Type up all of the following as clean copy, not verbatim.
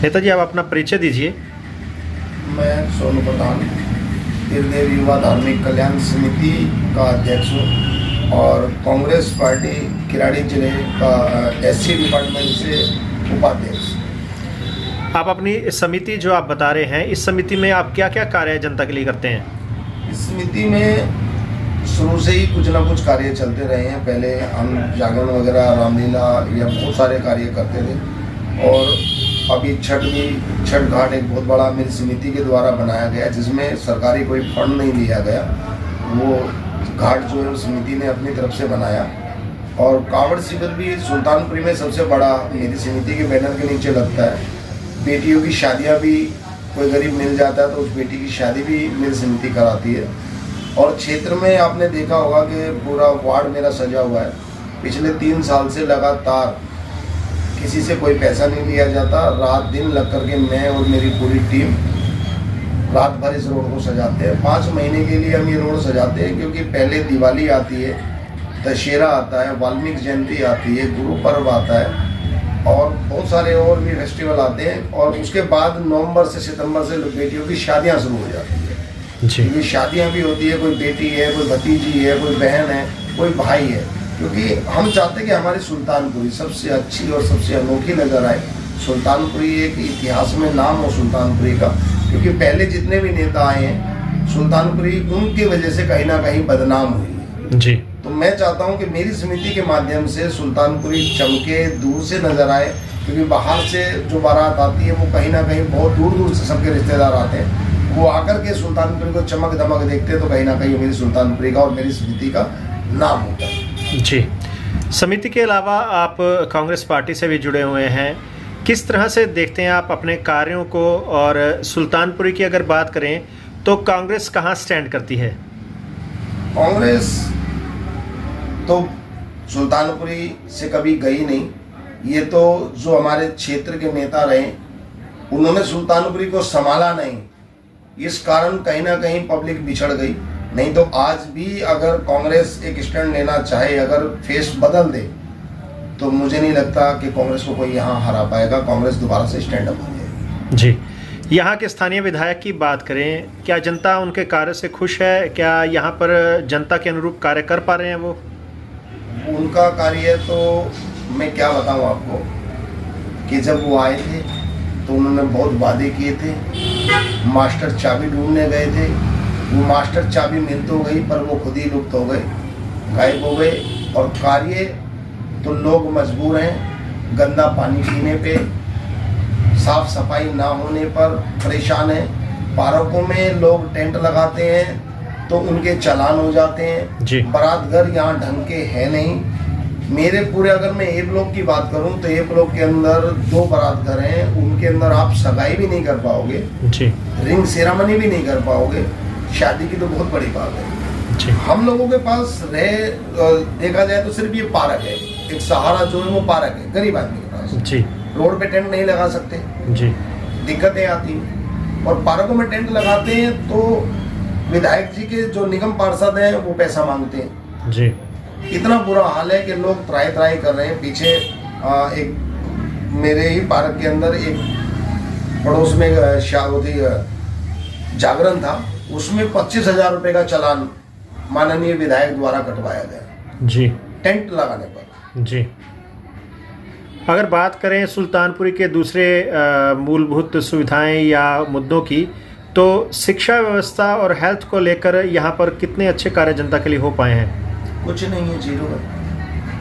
नेताजी, आप अपना परिचय दीजिए। मैं सोनू प्रधान त्रिदेव युवा धार्मिक कल्याण समिति का अध्यक्ष हूँ और कांग्रेस पार्टी किराड़ी जिले का एससी डिपार्टमेंट से उपाध्यक्ष। आप अपनी समिति जो आप बता रहे हैं, इस समिति में आप क्या क्या कार्य जनता के लिए करते हैं? इस समिति में शुरू से ही कुछ ना कुछ कार्य चलते रहे हैं। पहले हम जागरण वगैरह, रामलीला या बहुत सारे कार्य करते थे और अभी छठ घाट एक बहुत बड़ा मेरी समिति के द्वारा बनाया गया, जिसमें सरकारी कोई फंड नहीं लिया गया। वो घाट जो है समिति ने अपनी तरफ से बनाया। और कांवड़ शिविर भी सुल्तानपुरी में सबसे बड़ा मेरी समिति के बैनर के नीचे लगता है। बेटियों की शादियां भी कोई गरीब मिल जाता है तो उस बेटी की शादी भी मेरी समिति कराती है। और क्षेत्र में आपने देखा होगा कि पूरा वार्ड मेरा सजा हुआ है। पिछले 3 साल से लगातार किसी से कोई पैसा नहीं लिया जाता। रात दिन लग करके मैं और मेरी पूरी टीम रात भर इस रोड को सजाते हैं। 5 महीने के लिए हम ये रोड सजाते हैं, क्योंकि पहले दिवाली आती है, दशहरा आता है, वाल्मीकि जयंती आती है, गुरु पर्व आता है और बहुत सारे और भी फेस्टिवल आते हैं। और उसके बाद नवंबर से सितंबर से बेटियों की शादियाँ शुरू हो जाती है। क्योंकि शादियाँ भी होती है, कोई बेटी है, कोई भतीजी है, कोई बहन है, कोई भाई है। क्योंकि हम चाहते हैं कि हमारी सुल्तानपुरी सबसे अच्छी और सबसे अनोखी नज़र आए। सुल्तानपुरी एक इतिहास में नाम हो सुल्तानपुरी का, क्योंकि पहले जितने भी नेता आए हैं सुल्तानपुरी उनकी वजह से कहीं ना कहीं बदनाम हुई है जी। तो मैं चाहता हूं कि मेरी समिति के माध्यम से सुल्तानपुरी चमके, दूर से नज़र आए। क्योंकि बाहर से जो बारात आती है वो कहीं ना कहीं बहुत दूर दूर से सबके रिश्तेदार आते हैं, वो आकर के सुल्तानपुरी को चमक दमक देखते हैं तो कहीं ना कहीं मेरी सुल्तानपुरी का और मेरी समिति का नाम होता है जी। समिति के अलावा आप कांग्रेस पार्टी से भी जुड़े हुए हैं, किस तरह से देखते हैं आप अपने कार्यों को? और सुल्तानपुरी की अगर बात करें तो कांग्रेस कहाँ स्टैंड करती है? कांग्रेस तो सुल्तानपुरी से कभी गई नहीं। ये तो जो हमारे क्षेत्र के नेता रहे उन्होंने सुल्तानपुरी को संभाला नहीं, इस कारण कहीं ना कहीं पब्लिक बिछड़ गई। नहीं तो आज भी अगर कांग्रेस एक स्टैंड लेना चाहे, अगर फेस बदल दे, तो मुझे नहीं लगता कि कांग्रेस को कोई यहाँ हरा पाएगा। कांग्रेस दोबारा से स्टैंड अप हो जाएगी जी। यहाँ के स्थानीय विधायक की बात करें, क्या जनता उनके कार्य से खुश है? क्या यहाँ पर जनता के अनुरूप कार्य कर पा रहे हैं वो? उनका कार्य तो मैं क्या बताऊँ आपको, कि जब वो आए थे तो उन्होंने बहुत वादे किए थे। मास्टर चाबी ढूंढने गए थे, वो मास्टर चाबी मिल तो गई पर वो खुद ही लुप्त हो गए, गायब हो गए। और कार्य तो लोग मजबूर हैं, गंदा पानी पीने पे, साफ सफाई ना होने पर परेशान हैं। पार्कों में लोग टेंट लगाते हैं तो उनके चालान हो जाते हैं। बारात घर यहाँ ढंग के है नहीं। मेरे पूरे अगर मैं ए ब्लॉक की बात करूं तो ए ब्लॉक के अंदर 2 बारात घर हैं, उनके अंदर आप सगाई भी नहीं कर पाओगे जी, रिंग सेरेमनी भी नहीं कर पाओगे। शादी की तो बहुत बड़ी बात है जी। हम लोगों के पास देखा जाए तो सिर्फ ये पार्क है, एक सहारा जो है वो पार्क है गरीब आदमी के पास जी। रोड पे टेंट नहीं लगा सकते जी, दिक्कतें आती हैं। और पार्कों में टेंट लगाते हैं तो विधायक जी के जो निगम पार्षद हैं वो पैसा मांगते हैं जी। इतना बुरा हाल है कि लोग त्राई कर रहे हैं। पीछे एक मेरे ही पार्क के अंदर एक पड़ोस में जागरण था, उसमें 25,000 रुपये का चालान माननीय विधायक द्वारा कटवाया गया जी, टेंट लगाने पर जी। अगर बात करें सुल्तानपुरी के दूसरे मूलभूत सुविधाएं या मुद्दों की, तो शिक्षा व्यवस्था और हेल्थ को लेकर यहाँ पर कितने अच्छे कार्य जनता के लिए हो पाए हैं? कुछ नहीं है, जीरो है।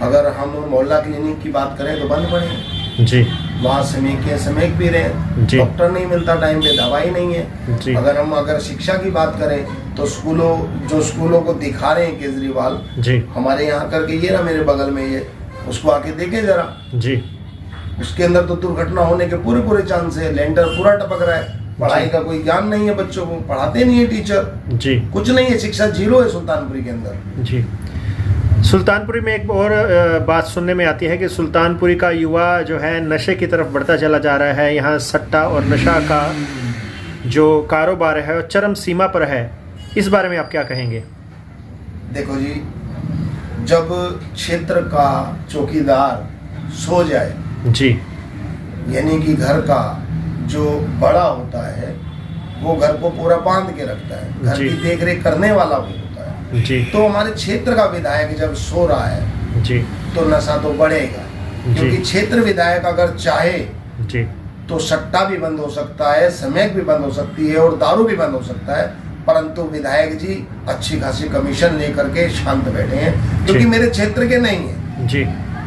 अगर हम मोहल्ला क्लिनिक की बात करें तो बंद पड़े हैं जी, वहाँ समेक भी रहे, डॉक्टर नहीं मिलता टाइम पे, दवाई नहीं है जी। अगर शिक्षा की बात करें तो स्कूलों को दिखा रहे हैं केजरीवाल जी, हमारे यहाँ करके ये ना मेरे बगल में ये, उसको आके देखे जरा जी। उसके अंदर तो दुर्घटना होने के पूरे चांस है। लेंटर पूरा टपक रहा है, पढ़ाई का कोई ज्ञान नहीं है, बच्चों को पढ़ाते नहीं है टीचर जी, कुछ नहीं है, शिक्षा जीरो है सुल्तानपुरी के अंदर जी। सुल्तानपुरी में एक और बात सुनने में आती है कि सुल्तानपुरी का युवा जो है नशे की तरफ बढ़ता चला जा रहा है। यहाँ सट्टा और नशा का जो कारोबार है वो चरम सीमा पर है, इस बारे में आप क्या कहेंगे? देखो जी, जब क्षेत्र का चौकीदार सो जाए जी, यानी कि घर का जो बड़ा होता है वो घर को पूरा बांध के रखता है, घर जी। की देख रेख करने वाला वो होता है। जी तो हमारे क्षेत्र का विधायक जब सो रहा है जी तो नशा तो बढ़ेगा, क्योंकि क्षेत्र विधायक अगर चाहे जी तो सट्टा भी बंद हो सकता है, स्मैक भी बंद हो सकती है और दारू भी बंद हो सकता है, परंतु विधायक जी अच्छी खासी कमीशन लेकर के शांत बैठे हैं, क्योंकि जी। मेरे क्षेत्र के नहीं है, जी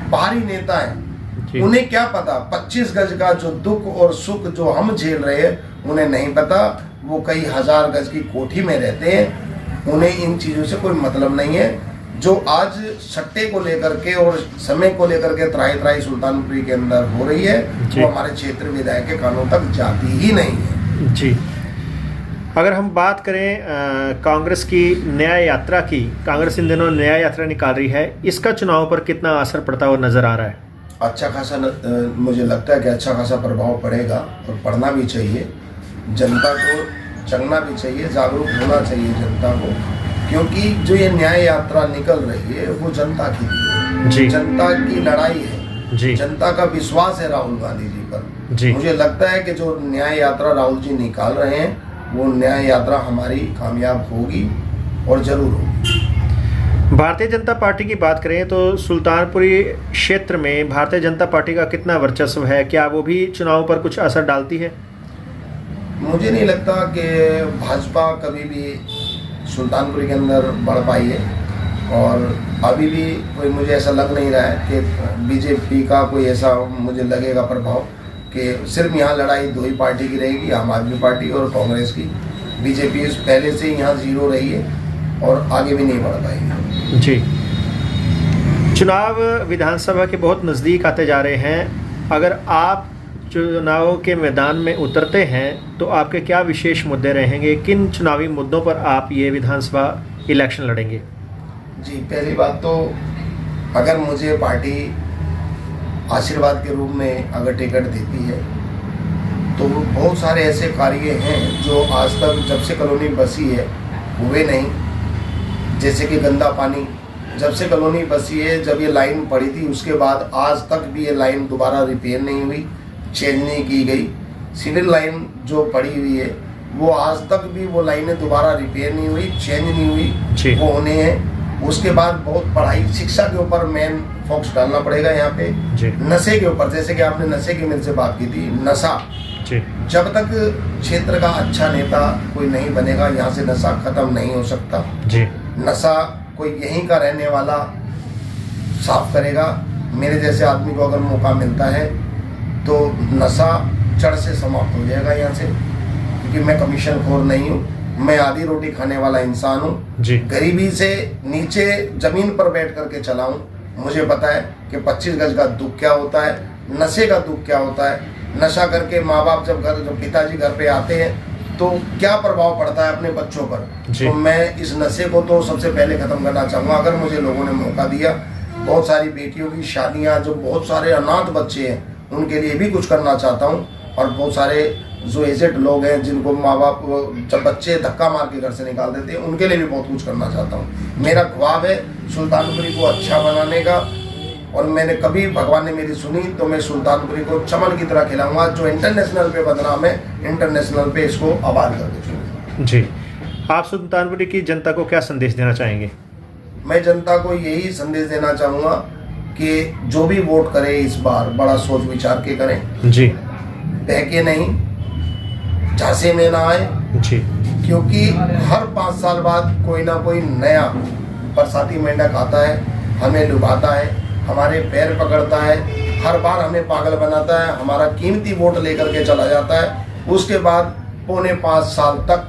बाहरी नेता हैं। जी उन्हें क्या पता 25 गज का जो दुख और सुख जो हम झेल रहे हैं उन्हें नहीं पता। वो कई हजार गज की कोठी में रहते हैं, उन्हें इन चीजों से कोई मतलब नहीं है। जो आज सट्टे को लेकर के और समय को लेकर के त्राही त्राही सुल्तानपुरी के अंदर हो रही है, जी। वो हमारे क्षेत्र विधायक के कानों तक जाती ही नहीं है। जी अगर हम बात करें कांग्रेस की न्याय यात्रा की, कांग्रेस इन दिनों न्याय यात्रा निकाल रही है, इसका चुनाव पर कितना असर पड़ता हुआ नजर आ रहा है? अच्छा खासा मुझे लगता है कि अच्छा खासा प्रभाव पड़ेगा और पड़ना भी चाहिए। जनता को जगना भी चाहिए, जागरूक होना चाहिए जनता को, क्योंकि जो ये न्याय यात्रा निकल रही है वो जनता की जी। है, जनता की लड़ाई है, जी जनता का विश्वास है राहुल गांधी जी पर। जी। मुझे लगता है कि जो न्याय यात्रा राहुल जी निकाल रहे हैं वो न्याय यात्रा हमारी कामयाब होगी और जरूर होगी। भारतीय जनता पार्टी की बात करें तो सुल्तानपुरी क्षेत्र में भारतीय जनता पार्टी का कितना वर्चस्व है? क्या वो भी चुनाव पर कुछ असर डालती है? मुझे नहीं लगता कि भाजपा कभी भी सुल्तानपुरी के अंदर बढ़ पाई है, और अभी भी कोई मुझे ऐसा लग नहीं रहा है कि बीजेपी का कोई ऐसा मुझे लगेगा प्रभाव कि सिर्फ यहाँ लड़ाई दो ही पार्टी की रहेगी, आम आदमी पार्टी और कांग्रेस की। बीजेपी पहले से ही यहाँ जीरो रही है और आगे भी नहीं बढ़ पाएगी। जी। चुनाव विधानसभा के बहुत नज़दीक आते जा रहे हैं, अगर आप चुनाव के मैदान में उतरते हैं तो आपके क्या विशेष मुद्दे रहेंगे? किन चुनावी मुद्दों पर आप ये विधानसभा इलेक्शन लड़ेंगे? जी, पहली बात तो अगर मुझे पार्टी आशीर्वाद के रूप में अगर टिकट देती है तो बहुत सारे ऐसे कार्य हैं जो आज तक जब से कॉलोनी बसी है हुए नहीं। जैसे कि गंदा पानी, जब से कॉलोनी बसी है, जब ये लाइन पड़ी थी उसके बाद आज तक भी ये लाइन दोबारा रिपेयर नहीं हुई, चेंज नहीं की गई। सिविल लाइन जो पड़ी हुई है वो आज तक भी वो लाइनें दोबारा रिपेयर नहीं हुई, चेंज नहीं हुई, वो होने हैं। उसके बाद बहुत पढ़ाई शिक्षा के ऊपर मेन फोकस डालना पड़ेगा यहाँ पे। नशे के ऊपर, जैसे कि आपने नशे की मेरे से बात की थी, नशा जब तक क्षेत्र का अच्छा नेता कोई नहीं बनेगा यहाँ से नशा खत्म नहीं हो सकता। नशा कोई यहीं का रहने वाला साफ करेगा। मेरे जैसे आदमी को अगर मौका मिलता है तो नशा जड़ से समाप्त हो जाएगा यहाँ से, क्योंकि मैं कमीशन खोर नहीं हूँ, मैं आधी रोटी खाने वाला इंसान हूँ। गरीबी से नीचे जमीन पर बैठ करके चला हूँ। मुझे पता है कि 25 गज का दुख क्या होता है, नशे का दुख क्या होता है। नशा करके माँ बाप जब पिताजी घर पे आते हैं तो क्या प्रभाव पड़ता है अपने बच्चों पर। तो मैं इस नशे को तो सबसे पहले ख़त्म करना चाहूँगा अगर मुझे लोगों ने मौका दिया। बहुत सारी बेटियों की शादियाँ, जो बहुत सारे अनाथ बच्चे हैं उनके लिए भी कुछ करना चाहता हूँ। और बहुत सारे जो एजेड लोग हैं जिनको माँ बाप जब बच्चे धक्का मार के घर से निकाल देते हैं उनके लिए भी बहुत कुछ करना चाहता हूँ। मेरा ख्वाब है सुल्तानपुरी को अच्छा बनाने का, और मैंने कभी भगवान ने मेरी सुनी तो मैं सुल्तानपुरी को चमन की तरह खिलाऊंगा। जो इंटरनेशनल पे बदनाम है, इंटरनेशनल पे इसको आबाद कर दूँगा। जी, आप सुल्तानपुरी की जनता को क्या संदेश देना चाहेंगे? मैं जनता को यही संदेश देना चाहूँगा कि जो भी वोट करे इस बार बड़ा सोच विचार के करें। जी, बहके नहीं, झांसे में ना आए। जी, क्योंकि हर 5 साल बाद कोई ना कोई नया बरसाती मेंढक आता है, हमें लुभाता है, हमारे पैर पकड़ता है, हर बार हमें पागल बनाता है, हमारा कीमती वोट लेकर के चला जाता है। उसके बाद 4.25 साल तक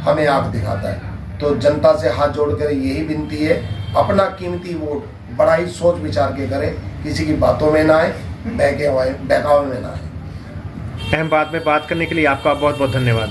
हमें आंख दिखाता है। तो जनता से हाथ जोड़कर यही विनती है, अपना कीमती वोट बड़ा ही सोच विचार के करें, किसी की बातों में ना आए, बहकावे में ना आए। अहम बात में बात करने के लिए आपका बहुत बहुत धन्यवाद।